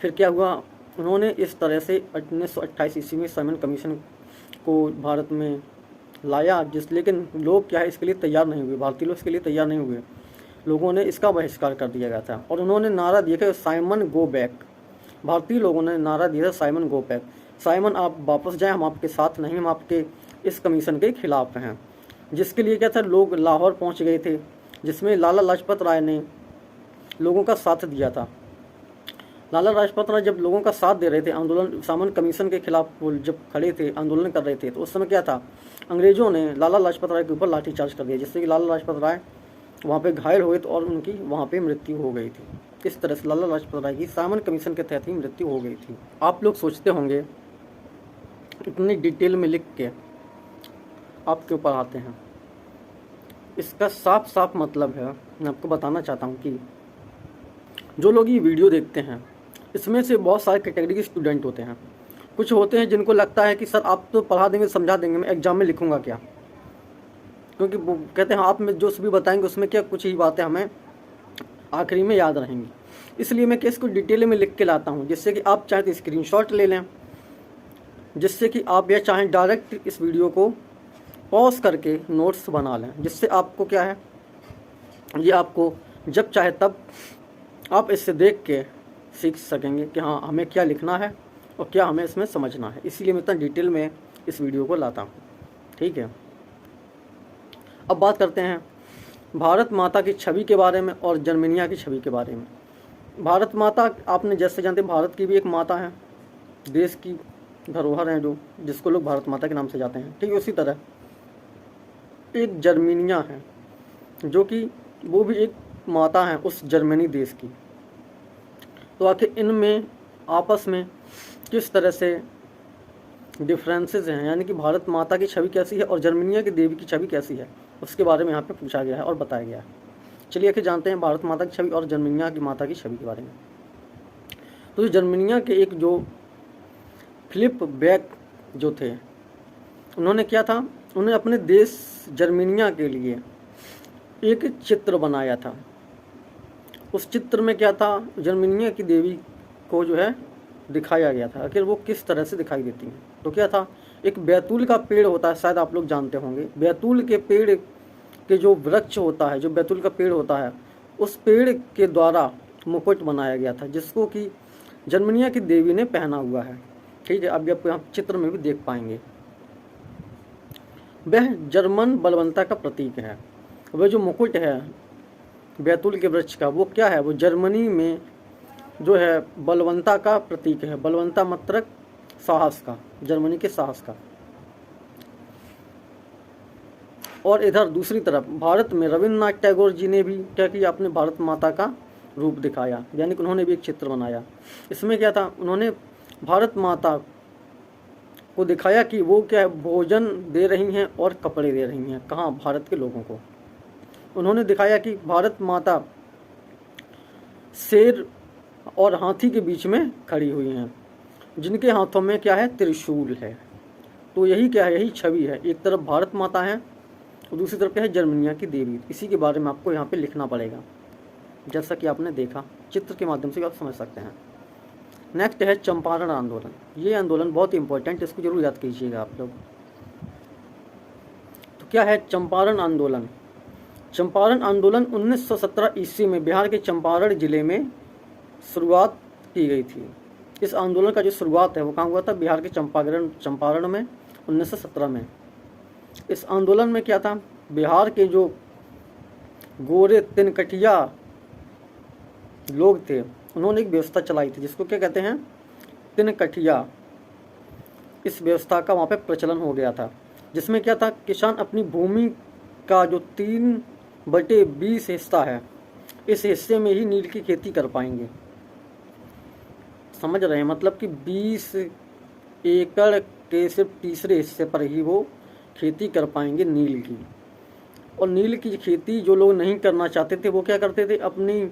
फिर क्या हुआ, उन्होंने इस तरह से 1928 ईस्वी में साइमन कमीशन को भारत में लाया, लेकिन लोग क्या है इसके लिए तैयार नहीं हुए, भारतीय लोग इसके लिए तैयार नहीं हुए। लोगों ने इसका बहिष्कार कर दिया गया था और उन्होंने नारा दिया था साइमन गो बैक। भारतीय लोगों ने नारा दिया था साइमन गो बैक, साइमन आप वापस जाएं, हम आपके साथ नहीं, हम आपके इस कमीशन के खिलाफ हैं। जिसके लिए क्या था, लोग लाहौर पहुंच गए थे, जिसमें लाला लाजपत राय ने लोगों का साथ दिया था। लाला लाजपत राय जब लोगों का साथ दे रहे थे आंदोलन, साइमन कमीशन के खिलाफ वो जब खड़े थे, आंदोलन कर रहे थे, तो उस समय क्या था, अंग्रेजों ने लाला लाजपत राय के ऊपर लाठीचार्ज कर दिया, जिससे कि लाला लाजपत राय वहाँ पे घायल हुए तो और उनकी वहाँ पे मृत्यु हो गई थी। इस तरह से लाला लाजपत राय की साइमन कमीशन के तहत ही मृत्यु हो गई थी। आप लोग सोचते होंगे इतनी डिटेल में लिख के आप क्यों पढ़ाते हैं, इसका साफ साफ मतलब है, मैं आपको बताना चाहता हूँ कि जो लोग ये वीडियो देखते हैं इसमें से बहुत सारे कैटेगरी के स्टूडेंट होते हैं। कुछ होते हैं जिनको लगता है कि सर आप तो पढ़ा देंगे, समझा देंगे, मैं एग्जाम में लिखूंगा क्या, क्योंकि वो कहते हैं आप में जो भी बताएंगे उसमें क्या कुछ ही बातें हमें आखिरी में याद रहेंगी। इसलिए मैं केस को डिटेल में लिख के लाता हूँ, जिससे कि आप चाहे तो स्क्रीनशॉट ले लें, जिससे कि आप या चाहें डायरेक्ट इस वीडियो को पॉज करके नोट्स बना लें, जिससे आपको क्या है, ये आपको जब चाहे तब आप इससे देख के सीख सकेंगे कि हाँ हमें क्या लिखना है और क्या हमें इसमें समझना है। इसीलिए मैं इतना डिटेल में इस वीडियो को लाता हूँ। ठीक है, अब बात करते हैं भारत माता की छवि के बारे में और जर्मनिया की छवि के बारे में। भारत माता आपने जैसे जानते हैं भारत की भी एक माता है, देश की धरोहर है जो, जिसको लोग भारत माता के नाम से जाते हैं। ठीक है, उसी तरह एक जर्मनिया है जो कि वो भी एक माता है उस जर्मनी देश की। तो आखिर इनमें आपस में किस तरह से डिफरेंसेस हैं, यानी कि भारत माता की छवि कैसी है और जर्मनिया की देवी की छवि कैसी है, उसके बारे में यहाँ पे पूछा गया है और बताया गया है। चलिए आखिर जानते हैं भारत माता की छवि और जर्मनिया की माता की छवि के बारे में। तो जर्मनिया के एक जो फिलिप बैक जो थे, उन्होंने क्या था, उन्होंने अपने देश जर्मनिया के लिए एक चित्र बनाया था। उस चित्र में क्या था, जर्मनिया की देवी को जो है दिखाया गया था। आखिर वो किस तरह से दिखाई देती हैं, तो क्या था, एक बैतूल का पेड़ होता है, शायद आप लोग जानते होंगे। बैतूल के पेड़ के जो वृक्ष होता है, जो बैतूल का पेड़ होता है, उस पेड़ के द्वारा मुकुट बनाया गया था, जिसको कि जर्मनिया की देवी ने पहना हुआ है। ठीक है, अभी आप यहाँ चित्र में भी देख पाएंगे। वह जर्मन बलवंता का प्रतीक है। वह जो मुकुट है बैतूल के वृक्ष का, वो क्या है, वो जर्मनी में जो है बलवंता का प्रतीक है। बलवंता मतलब साहस का, जर्मनी के साहस का। और इधर दूसरी तरफ भारत में रविन्द्रनाथ टैगोर जी ने भी क्या किया, अपने भारत माता का रूप दिखाया, यानी कि उन्होंने भी एक चित्र बनाया। इसमें क्या था, उन्होंने भारत माता को दिखाया कि वो क्या है, भोजन दे रही हैं और कपड़े दे रही हैं। कहाँ, भारत के लोगों को। उन्होंने दिखाया कि भारत माता शेर और हाथी के बीच में खड़ी हुई हैं, जिनके हाथों में क्या है, त्रिशूल है। तो यही क्या है, यही छवि है। एक तरफ भारत माता है और दूसरी तरफ क्या है, जर्मनिया की देवी। इसी के बारे में आपको यहाँ पे लिखना पड़ेगा, जैसा कि आपने देखा चित्र के माध्यम से आप समझ सकते हैं। नेक्स्ट है चंपारण आंदोलन। ये आंदोलन बहुत ही इंपॉर्टेंट, इसको जरूर याद कीजिएगा आप लोग। तो क्या है चंपारण आंदोलन। चंपारण आंदोलन 1917 ईस्वी में बिहार के चंपारण जिले में शुरुआत की गई थी। इस आंदोलन का जो शुरुआत है वो कहाँ हुआ था, बिहार के चंपारण में 1917 में। इस आंदोलन में क्या था, बिहार के जो गोरे तिनकटिया लोग थे, उन्होंने एक व्यवस्था चलाई थी जिसको क्या कहते हैं, तिनकटिया। इस व्यवस्था का वहाँ पे प्रचलन हो गया था, जिसमें क्या था, किसान अपनी भूमि का जो 3/20 हिस्सा है, इस हिस्से में ही नील की खेती कर पाएंगे। समझ रहे हैं, मतलब कि 20 एकड़ के सिर्फ तीसरे हिस्से पर ही वो खेती कर पाएंगे नील की। और नील की खेती जो लोग नहीं करना चाहते थे वो क्या करते थे, अपनी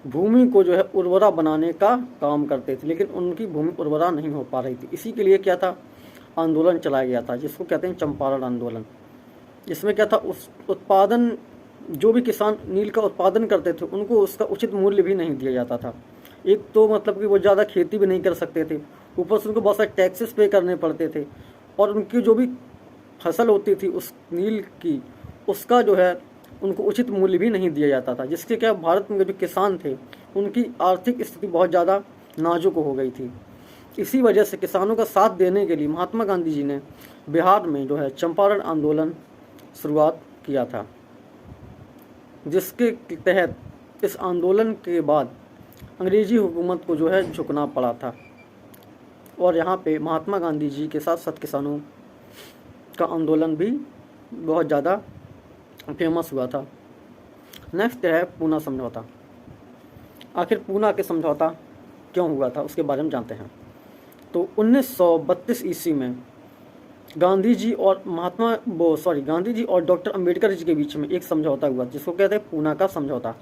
भूमि को जो है उर्वरा बनाने का काम करते थे, लेकिन उनकी भूमि उर्वरा नहीं हो पा रही थी। इसी के लिए क्या था, आंदोलन चलाया गया था, जिसको कहते हैं चंपारण आंदोलन। इसमें क्या था, उस उत्पादन, जो भी किसान नील का उत्पादन करते थे उनको उसका उचित मूल्य भी नहीं दिया जाता था। एक तो मतलब कि वो ज़्यादा खेती भी नहीं कर सकते थे, ऊपर से उनको बहुत सारे टैक्सेस पे करने पड़ते थे, और उनकी जो भी फसल होती थी उस नील की, उसका जो है उनको उचित मूल्य भी नहीं दिया जाता था, जिसके क्या भारत में जो किसान थे उनकी आर्थिक स्थिति बहुत ज़्यादा नाजुक हो गई थी। इसी वजह से किसानों का साथ देने के लिए महात्मा गांधी जी ने बिहार में जो है चंपारण आंदोलन शुरुआत किया था, जिसके तहत इस आंदोलन के बाद अंग्रेजी हुकूमत को जो है झुकना पड़ा था। और यहाँ पे महात्मा गांधी जी के साथ साथ किसानों का आंदोलन भी बहुत ज़्यादा फेमस हुआ था। नेक्स्ट है पूना समझौता। आखिर पूना के समझौता क्यों हुआ था उसके बारे में जानते हैं। तो 1932 ईस्वी में गांधी जी और गांधी जी और डॉक्टर अंबेडकर जी के बीच में एक समझौता हुआ, जिसको कहते हैं पूना का समझौता,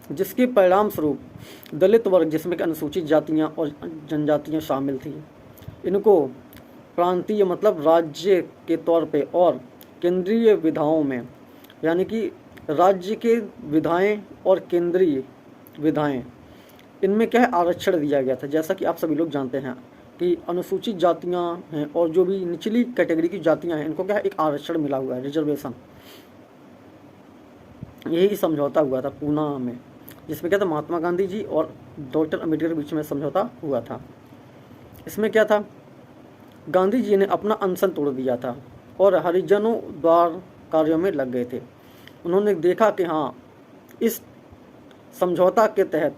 जिसके परिणाम स्वरूप दलित वर्ग, जिसमें अनुसूचित जातियां और जनजातियां शामिल थी, इनको प्रांतीय मतलब राज्य के तौर पे और केंद्रीय विधाओं में, यानी कि राज्य के विधाएं और केंद्रीय विधाएं, इनमें क्या है आरक्षण दिया गया था। जैसा कि आप सभी लोग जानते हैं कि अनुसूचित जातियां हैं और जो भी निचली कैटेगरी की जातियां हैं, इनको क्या है एक आरक्षण मिला हुआ है, रिजर्वेशन। यही समझौता हुआ था पूना में, जिसमें क्या था, महात्मा गांधी जी और डॉक्टर अम्बेडकर के बीच में समझौता हुआ था। इसमें क्या था, गांधी जी ने अपना अनशन तोड़ दिया था और हरिजनों द्वार कार्यों में लग गए थे। उन्होंने देखा कि हाँ, इस समझौता के तहत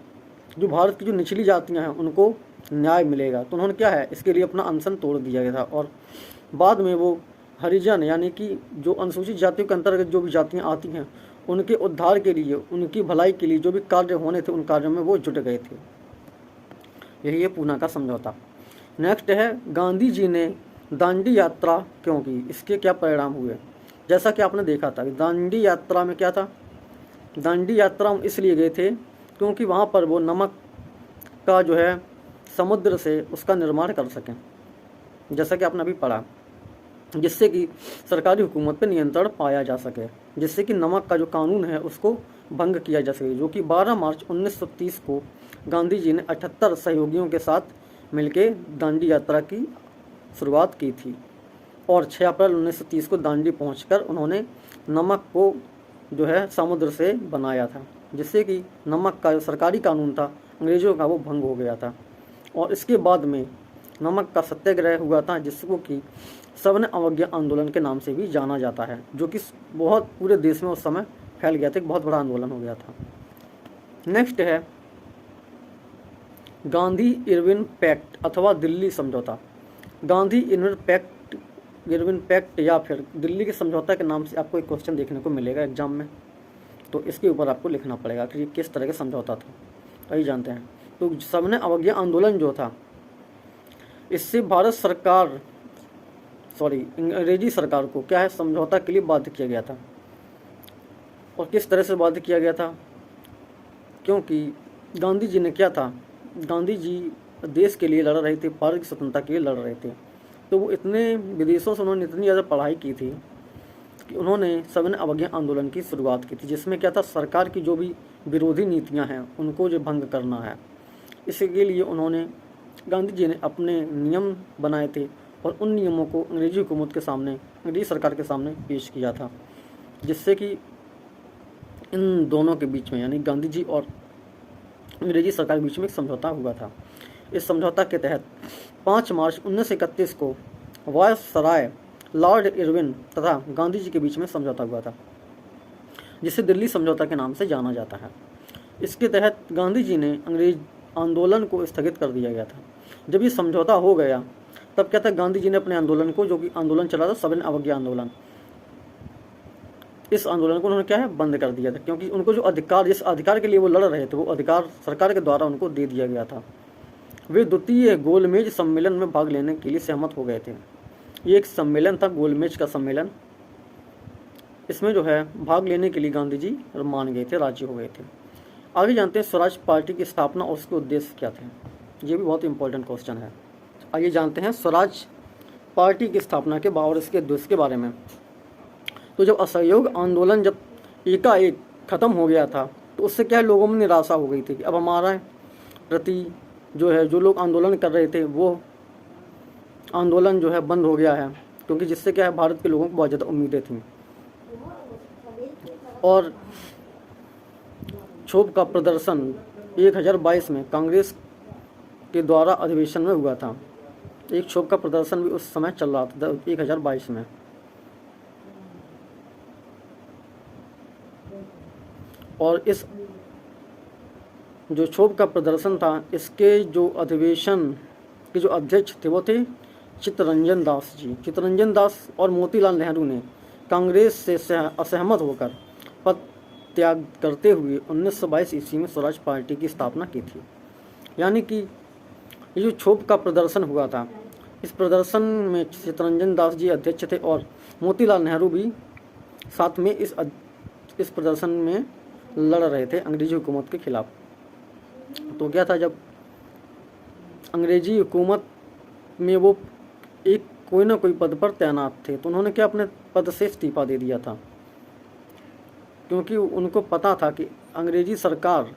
जो भारत की जो निचली जातियां हैं उनको न्याय मिलेगा, तो उन्होंने क्या है, इसके लिए अपना अनशन तोड़ दिया गया था। और बाद में वो हरिजन यानी कि जो अनुसूचित जातियों के अंतर्गत जो भी जातियां आती हैं उनके उद्धार के लिए, उनकी भलाई के लिए जो भी कार्य होने थे उन कार्यों में वो जुट गए थे। यही है पूना का समझौता। नेक्स्ट है, गांधी जी ने दांडी यात्रा क्यों की, इसके क्या परिणाम हुए। जैसा कि आपने देखा था कि दांडी यात्रा में क्या था, दांडी यात्रा हम इसलिए गए थे क्योंकि वहाँ पर वो नमक का जो है समुद्र से उसका निर्माण कर सकें, जैसा कि आपने अभी पढ़ा, जिससे कि सरकारी हुकूमत पर नियंत्रण पाया जा सके, जिससे कि नमक का जो कानून है उसको भंग किया जा सके, जो कि 12 मार्च 1930 को गांधी जी ने 78 सहयोगियों के साथ मिलकर दांडी यात्रा की शुरुआत की थी। और 6 अप्रैल 1930 को दांडी पहुंचकर उन्होंने नमक को जो है समुद्र से बनाया था, जिससे कि नमक का जो सरकारी कानून था अंग्रेज़ों का वो भंग हो गया था। और इसके बाद में नमक का सत्याग्रह हुआ था, जिसको कि सवर्ण अवज्ञा आंदोलन के नाम से भी जाना जाता है, जो कि बहुत पूरे देश में उस समय फैल गया था, एक बहुत बड़ा आंदोलन हो गया था। नेक्स्ट है गांधी इरविन पैक्ट अथवा दिल्ली समझौता। गांधी इरविन पैक्ट या फिर दिल्ली के समझौता के नाम से आपको एक क्वेश्चन देखने को मिलेगा एग्जाम में, तो इसके ऊपर आपको लिखना पड़ेगा कि ये किस तरह का समझौता था, वही जानते हैं। तो सवर्ण अवज्ञा आंदोलन जो था, इससे भारत सरकार अंग्रेजी सरकार को क्या है, समझौता के लिए बाध्य किया गया था। और किस तरह से बाध्य किया गया था, क्योंकि गांधी जी ने क्या था, गांधी जी देश के लिए लड़ रहे थे, भारत की स्वतंत्रता के लिए लड़ रहे थे। तो वो इतने विदेशों से उन्होंने इतनी ज़्यादा पढ़ाई की थी कि उन्होंने सवर्ण अवज्ञा आंदोलन की शुरुआत की थी, जिसमें क्या था, सरकार की जो भी विरोधी नीतियां हैं उनको जो भंग करना है। इसके लिए उन्होंने, गांधी जी ने अपने नियम बनाए थे और उन नियमों को अंग्रेजी हुकूमत के सामने, अंग्रेजी सरकार के सामने पेश किया था, जिससे कि इन दोनों के बीच में यानी गांधी जी और अंग्रेजी सरकार के बीच में एक समझौता हुआ था। इस समझौता के तहत 5 मार्च 1931 को वायसराय लॉर्ड इरविन तथा गांधी जी के बीच में समझौता हुआ था, जिसे दिल्ली समझौता के नाम से जाना जाता है। इसके तहत गांधी जी ने अंग्रेज आंदोलन को स्थगित कर दिया गया था। जब ये समझौता हो गया तब क्या था, गांधी जी ने अपने आंदोलन को, जो कि आंदोलन चला था सवर्ण अवज्ञा आंदोलन, इस आंदोलन को उन्होंने क्या है, बंद कर दिया था, क्योंकि उनको जो अधिकार, जिस अधिकार के लिए वो लड़ रहे थे, वो अधिकार सरकार के द्वारा उनको दे दिया गया था। वे द्वितीय गोलमेज सम्मेलन में भाग लेने के लिए सहमत हो गए थे। ये एक सम्मेलन था, गोलमेज का सम्मेलन। इसमें जो है भाग लेने के लिए गांधी जी मान गए थे, राजी हो गए थे। आगे जानते हैं स्वराज पार्टी की स्थापना और उसके उद्देश्य क्या थे। ये भी बहुत इंपॉर्टेंट क्वेश्चन है। आइए जानते हैं स्वराज पार्टी की स्थापना के और इसके उद्देश्य के बारे में। तो जब असहयोग आंदोलन जब एकाएक ख़त्म हो गया था, तो उससे क्या लोगों में निराशा हो गई थी कि अब हमारा प्रति जो है, जो लोग आंदोलन कर रहे थे वो आंदोलन जो है बंद हो गया है, क्योंकि जिससे क्या है, भारत के लोगों को बहुत ज़्यादा उम्मीदें थीं। और क्षोभ का प्रदर्शन 1022 में कांग्रेस के द्वारा अधिवेशन में हुआ था। एक क्षोभ का प्रदर्शन भी उस समय चल रहा था 1022 में। और इस जो क्षोभ का प्रदर्शन था, इसके जो अधिवेशन के जो अध्यक्ष थे वो थे चित्तरंजन दास जी। चित्तरंजन दास और मोतीलाल नेहरू ने कांग्रेस से असहमत होकर पद त्याग करते हुए 1922 ईस्वी में स्वराज पार्टी की स्थापना की थी। यानी कि ये जो क्षोभ का प्रदर्शन हुआ था, इस प्रदर्शन में चित्तरंजन दास जी अध्यक्ष थे और मोतीलाल नेहरू भी साथ में इस प्रदर्शन में लड़ रहे थे अंग्रेजी हुकूमत के खिलाफ। तो क्या था, जब अंग्रेजी हुकूमत में वो एक कोई ना कोई पद पर तैनात थे, तो उन्होंने क्या अपने पद से इस्तीफा दे दिया था, क्योंकि उनको पता था कि अंग्रेजी सरकार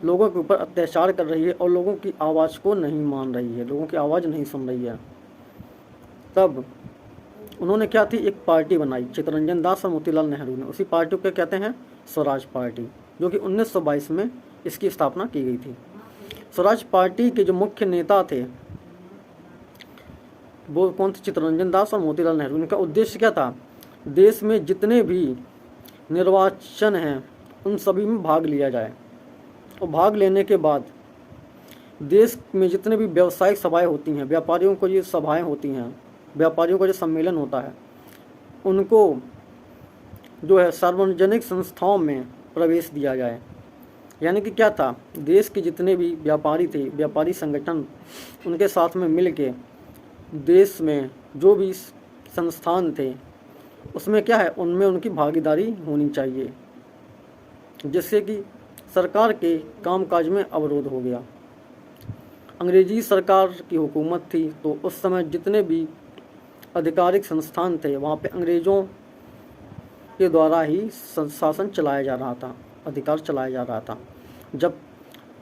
लोगों के ऊपर अत्याचार कर रही है और लोगों की आवाज़ को नहीं मान रही है, लोगों की आवाज़ नहीं सुन रही है। तब उन्होंने क्या थी, एक पार्टी बनाई, चित्तरंजन दास और मोतीलाल नेहरू ने। उसी पार्टी को क्या कहते हैं, स्वराज पार्टी, जो कि 1922 में इसकी स्थापना की गई थी। स्वराज पार्टी के जो मुख्य नेता थे वो कौन थे? चित्तरंजन दास और मोतीलाल नेहरू। इनका उद्देश्य क्या था? देश में जितने भी निर्वाचन हैं उन सभी में भाग लिया जाए, और भाग लेने के बाद देश में जितने भी व्यावसायिक सभाएं होती हैं, व्यापारियों को ये सभाएं होती हैं, व्यापारियों का जो सम्मेलन होता है, उनको जो है सार्वजनिक संस्थाओं में प्रवेश दिया जाए। यानी कि क्या था? देश के जितने भी व्यापारी थे, व्यापारी संगठन, उनके साथ में मिल के देश में जो भी संस्थान थे उसमें क्या है, उनमें उनकी भागीदारी होनी चाहिए, जिससे कि सरकार के कामकाज में अवरोध हो गया। अंग्रेजी सरकार की हुकूमत थी, तो उस समय जितने भी आधिकारिक संस्थान थे वहाँ पे अंग्रेज़ों के द्वारा ही शासन चलाया जा रहा था, अधिकार चलाया जा रहा था। जब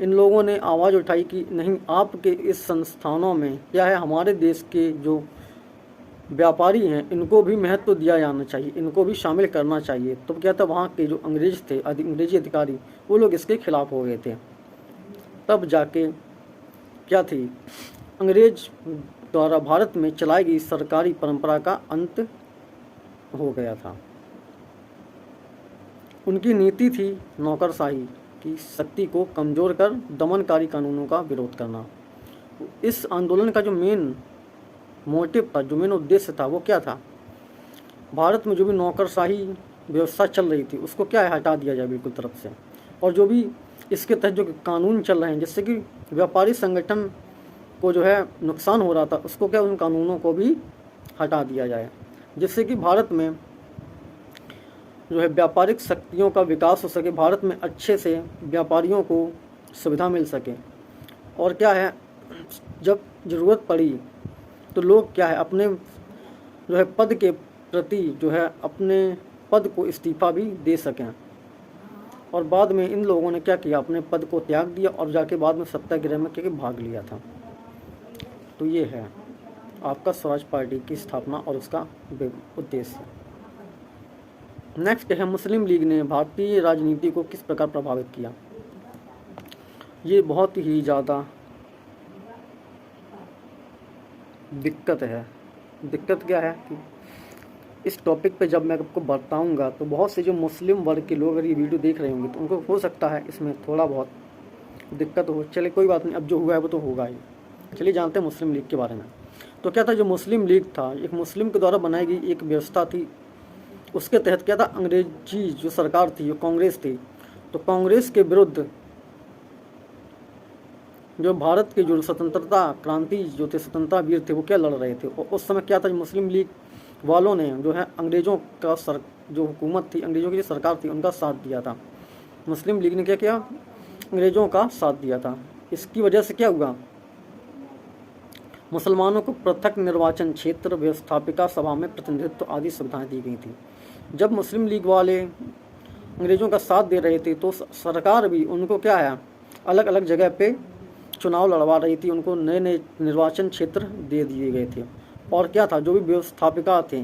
इन लोगों ने आवाज़ उठाई कि नहीं, आपके इस संस्थानों में क्या है, हमारे देश के जो व्यापारी हैं इनको भी महत्व दिया जाना चाहिए, इनको भी शामिल करना चाहिए, तो क्या था, वहाँ के जो अंग्रेज थे, अंग्रेजी अधिकारी, वो लोग इसके खिलाफ हो गए थे। तब जाके क्या थी, अंग्रेज द्वारा भारत में चलाई गई सरकारी परंपरा का अंत हो गया था। उनकी नीति थी नौकरशाही की शक्ति को कमज़ोर कर दमनकारी कानूनों का विरोध करना। इस आंदोलन का जो मेन मोटिव था, जो मेन उद्देश्य था, वो क्या था? भारत में जो भी नौकरशाही व्यवस्था चल रही थी उसको क्या है, हटा दिया जाए बिल्कुल तरफ से, और जो भी इसके तहत जो कानून चल रहे हैं जिससे कि व्यापारी संगठन को जो है नुकसान हो रहा था, उसको क्या, उन कानूनों को भी हटा दिया जाए, जिससे कि भारत में जो है व्यापारिक शक्तियों का विकास हो सके, भारत में अच्छे से व्यापारियों को सुविधा मिल सके। और क्या है, जब ज़रूरत पड़ी तो लोग क्या है, अपने जो है पद के प्रति जो है अपने पद को इस्तीफा भी दे सकें। और बाद में इन लोगों ने क्या किया, अपने पद को त्याग दिया और जाके बाद में सत्याग्रह में क्या भाग लिया था। तो ये है आपका स्वराज पार्टी की स्थापना और उसका उद्देश्य। नेक्स्ट है, मुस्लिम लीग ने भारतीय राजनीति को किस प्रकार प्रभावित किया। ये बहुत ही ज़्यादा दिक्कत है। दिक्कत क्या है कि इस टॉपिक पे जब मैं आपको बताऊंगा तो बहुत से जो मुस्लिम वर्ग के लोग अगर ये वीडियो देख रहे होंगे तो उनको हो सकता है इसमें थोड़ा बहुत दिक्कत हो। चले कोई बात नहीं, अब जो हुआ है वो तो होगा ही। चलिए जानते हैं मुस्लिम लीग के बारे में। तो क्या था, जो मुस्लिम लीग था एक मुस्लिम के द्वारा बनाई गई एक व्यवस्था थी। उसके तहत क्या था, अंग्रेजी जो सरकार थी, जो कांग्रेस थी, तो कांग्रेस के विरुद्ध जो भारत के जो स्वतंत्रता क्रांति जो थे, स्वतंत्रता वीर थे, वो क्या लड़ रहे थे। और उस समय क्या था, मुस्लिम लीग वालों ने जो है अंग्रेज़ों का जो हुकूमत थी, अंग्रेज़ों की जो सरकार थी, उनका साथ दिया था। मुस्लिम लीग ने क्या किया, अंग्रेज़ों का साथ दिया था। इसकी वजह से क्या हुआ, मुसलमानों को पृथक निर्वाचन क्षेत्र, व्यवस्थापिका सभा में प्रतिनिधित्व आदि सुविधाएं दी गई थी। जब मुस्लिम लीग वाले अंग्रेज़ों का साथ दे रहे थे तो सरकार भी उनको क्या है, अलग अलग जगह पे चुनाव लड़वा रही थी, उनको नए नए निर्वाचन क्षेत्र दे दिए गए थे। और क्या था, जो भी व्यवस्थापिका थे,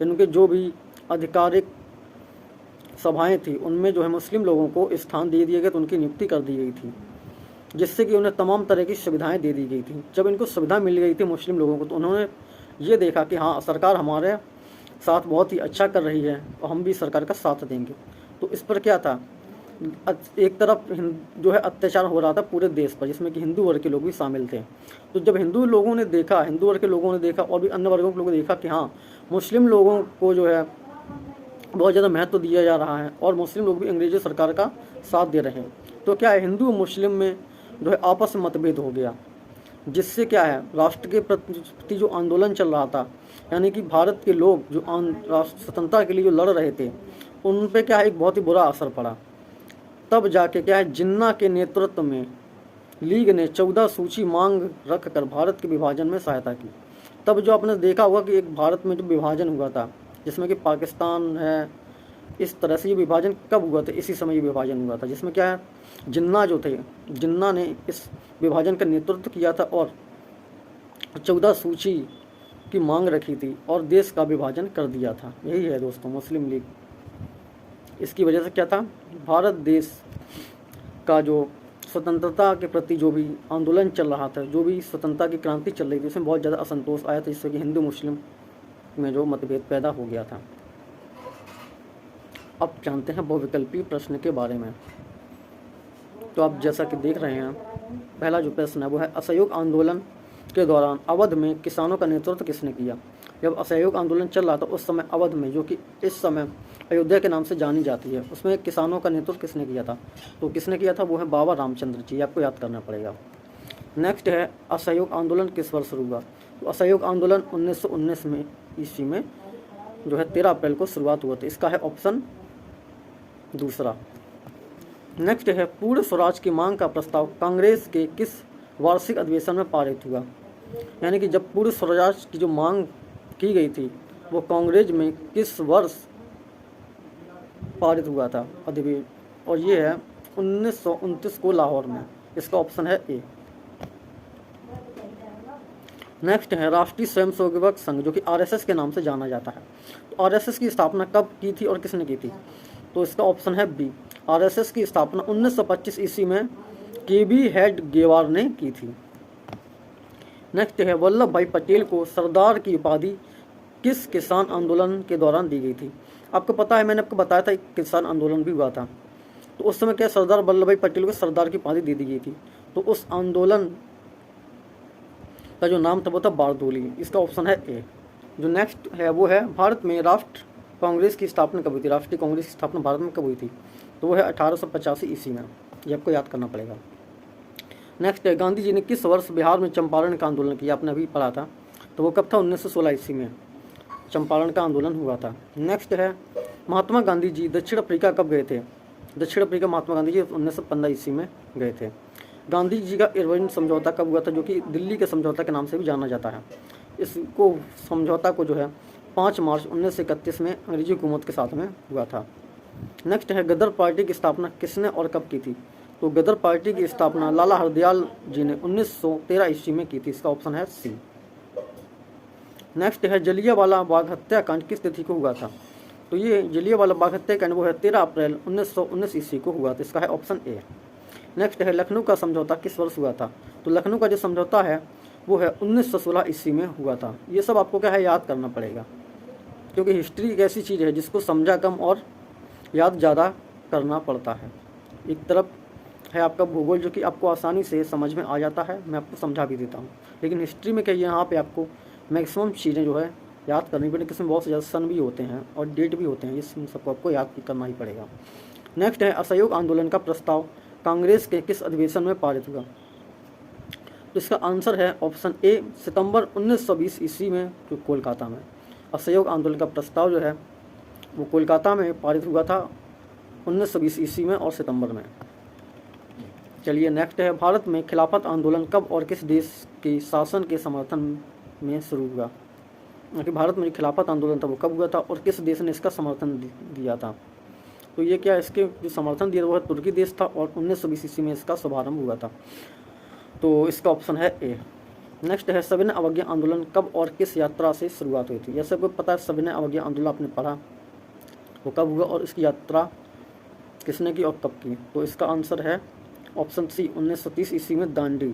इनके जो भी आधिकारिक सभाएं थी, उनमें जो है मुस्लिम लोगों को स्थान दे दिए गए, तो उनकी नियुक्ति कर दी गई थी, जिससे कि उन्हें तमाम तरह की सुविधाएं दे दी गई थी। जब इनको सुविधा मिल गई थी मुस्लिम लोगों को, तो उन्होंने ये देखा कि हाँ, सरकार हमारे साथ बहुत ही अच्छा कर रही है और हम भी सरकार का साथ देंगे। तो इस पर क्या था, एक तरफ जो है अत्याचार हो रहा था पूरे देश पर, जिसमें कि हिंदू वर्ग के लोग भी शामिल थे। तो जब हिंदू वर्ग के लोगों ने देखा और भी अन्य वर्गों के लोगों ने देखा कि हाँ, मुस्लिम लोगों को जो है बहुत ज़्यादा महत्व दिया जा रहा है और मुस्लिम लोग भी अंग्रेजी सरकार का साथ दे रहे हैं, तो क्या है, हिंदू मुस्लिम में जो है आपस में मतभेद हो गया, जिससे क्या है, राष्ट्र के प्रति जो आंदोलन चल रहा था, यानी कि भारत के लोग जो स्वतंत्रता के लिए जो लड़ रहे थे, उन पे क्या है, एक बहुत ही बुरा असर पड़ा। तब जाके क्या है, जिन्ना के नेतृत्व में लीग ने 14 सूची मांग रख कर भारत के विभाजन में सहायता की। तब जो आपने देखा होगा कि एक भारत में जो विभाजन हुआ था, जिसमें कि पाकिस्तान है, इस तरह से ये विभाजन कब हुआ था, इसी समय ये विभाजन हुआ था, जिसमें क्या है, जिन्ना जो थे, जिन्ना ने इस विभाजन का नेतृत्व किया था और 14 सूची की मांग रखी थी और देश का विभाजन कर दिया था। यही है दोस्तों मुस्लिम लीग। इसकी वजह से क्या था, भारत देश का जो स्वतंत्रता के प्रति जो भी आंदोलन चल रहा था, जो भी स्वतंत्रता की क्रांति चल रही थी, उसमें बहुत ज़्यादा असंतोष आया था, जिससे कि हिंदू मुस्लिम में जो मतभेद पैदा हो गया था। अब जानते हैं बहुविकल्पीय प्रश्न के बारे में। तो आप जैसा कि देख रहे हैं, पहला जो प्रश्न है वो है, असहयोग आंदोलन के दौरान अवध में किसानों का नेतृत्व किसने किया। जब असहयोग आंदोलन चल रहा था उस समय अवध में, जो कि इस समय अयोध्या के नाम से जानी जाती है, उसमें किसानों का नेतृत्व किसने किया था। तो किसने किया था, वो है बाबा रामचंद्र जी, आपको याद करना पड़ेगा। नेक्स्ट है, असहयोग आंदोलन किस वर्ष शुरू हुआ। तो असहयोग आंदोलन 1919 में ईस्वी में जो है 13 अप्रैल को शुरुआत हुआ था। इसका है ऑप्शन दूसरा। नेक्स्ट है, पूर्ण स्वराज की मांग का प्रस्ताव कांग्रेस के किस वार्षिक अधिवेशन में पारित हुआ। यानी कि जब पूर्ण स्वराज की जो मांग की गई थी वो कांग्रेस में किस वर्ष पारित हुआ था अधिवेशन, और ये है 1929 को लाहौर में। इसका ऑप्शन है ए। नेक्स्ट है, राष्ट्रीय स्वयंसेवक संघ, जो कि आरएसएस के नाम से जाना जाता है। तो आरएसएस की स्थापना कब की थी और किसने की थी। तो इसका ऑप्शन है बी। आरएसएस की स्थापना 1925 ईस्वी में केबी हेडगेवार ने की थी। नेक्स्ट है, वल्लभ भाई पटेल को सरदार की उपाधि किस किसान आंदोलन के दौरान दी गई थी। आपको पता है, मैंने आपको बताया था एक किसान आंदोलन भी हुआ था, तो उस समय क्या सरदार वल्लभ भाई पटेल को सरदार की उपाधि दे दी गई थी। तो उस आंदोलन का जो नाम था वो था बारदोली। इसका ऑप्शन है ए। जो नेक्स्ट है वो है, भारत में राष्ट्र कांग्रेस की स्थापना कब हुई थी। राष्ट्रीय कांग्रेस की स्थापना भारत में कब हुई थी। तो वो है 1885 ईस्वी में। ये आपको याद करना पड़ेगा। नेक्स्ट है, गांधी जी ने किस वर्ष बिहार में चंपारण का आंदोलन किया। आपने अभी पढ़ा था, तो वो कब था, 1916 ईस्वी में चंपारण का आंदोलन हुआ था। नेक्स्ट है, महात्मा गांधी जी दक्षिण अफ्रीका कब गए थे। दक्षिण अफ्रीका महात्मा गांधी जी 1915 ईस्वी में गए थे। गांधी जी का इरविन समझौता कब हुआ था, जो कि दिल्ली के समझौता के नाम से भी जाना जाता है। इसको समझौता को जो है 5 मार्च 1931 में अंग्रेजी हुकूमत के साथ में हुआ था। नेक्स्ट है, गदर पार्टी की स्थापना किसने और कब की थी। तो गदर पार्टी की स्थापना लाला हरदयाल जी ने 1913 ईस्वी में की थी। इसका ऑप्शन है सी। नेक्स्ट है, जलियांवाला बाग हत्याकांड किस तिथि को हुआ था। तो ये जलियांवाला बाग हत्याकांड वो है 13 अप्रैल 1919 ईस्वी को हुआ था। इसका है ऑप्शन ए। नेक्स्ट है, लखनऊ का समझौता किस वर्ष हुआ था। तो लखनऊ का जो समझौता है वो है 1916 ईस्वी में हुआ था। ये सब आपको क्या है, याद करना पड़ेगा, क्योंकि हिस्ट्री एक ऐसी चीज़ है जिसको समझा कम और याद ज़्यादा करना पड़ता है। एक तरफ है आपका भूगोल, जो कि आपको आसानी से समझ में आ जाता है, मैं आपको समझा भी देता हूँ। लेकिन हिस्ट्री में क्या, यहाँ पे आपको मैक्सिमम चीज़ें जो है याद करनी पड़ेगी। इसमें बहुत से ज़्यादा सन भी होते हैं और डेट भी होते हैं, ये सबको आपको याद करना ही पड़ेगा। नेक्स्ट है, असहयोग आंदोलन का प्रस्ताव कांग्रेस के किस अधिवेशन में पारित हुआ। तो इसका आंसर है ऑप्शन ए, सितंबर 1920 ईस्वी में, जो कोलकाता में। असहयोग आंदोलन का प्रस्ताव जो है वो कोलकाता में पारित हुआ था 1920 ईस्वी में और सितंबर में। चलिए नेक्स्ट है, भारत में खिलाफत आंदोलन कब और किस देश के शासन के समर्थन में शुरू हुआ। कि भारत में खिलाफत आंदोलन था वो कब हुआ था और किस देश ने इसका समर्थन दिया था। तो ये क्या, इसके जो समर्थन दिया वो है तुर्की देश था और 1920 ईस्वी में इसका शुभारंभ हुआ था। तो इसका ऑप्शन है ए। नेक्स्ट है, सविनय अवज्ञा आंदोलन कब और किस यात्रा से शुरुआत हुई थी। जैसे आपको पता है सविनय अवज्ञा आंदोलन आपने पढ़ा, वो कब हुआ और इसकी यात्रा किसने की और कब की। तो इसका आंसर है ऑप्शन सी, 1930 ईस्वी में दांडी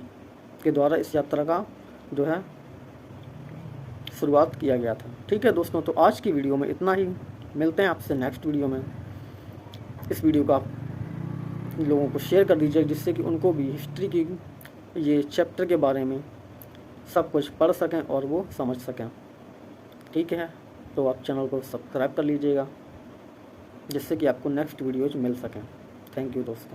के द्वारा इस यात्रा का जो है शुरुआत किया गया था। ठीक है दोस्तों, तो आज की वीडियो में इतना ही। मिलते हैं आपसे नेक्स्ट वीडियो में। इस वीडियो को आप लोगों को शेयर कर दीजिए, जिससे कि उनको भी हिस्ट्री की ये चैप्टर के बारे में सब कुछ पढ़ सकें और वो समझ सकें। ठीक है, तो आप चैनल को सब्सक्राइब कर लीजिएगा, जिससे कि आपको नेक्स्ट वीडियोज मिल सकें। थैंक यू दोस्तों।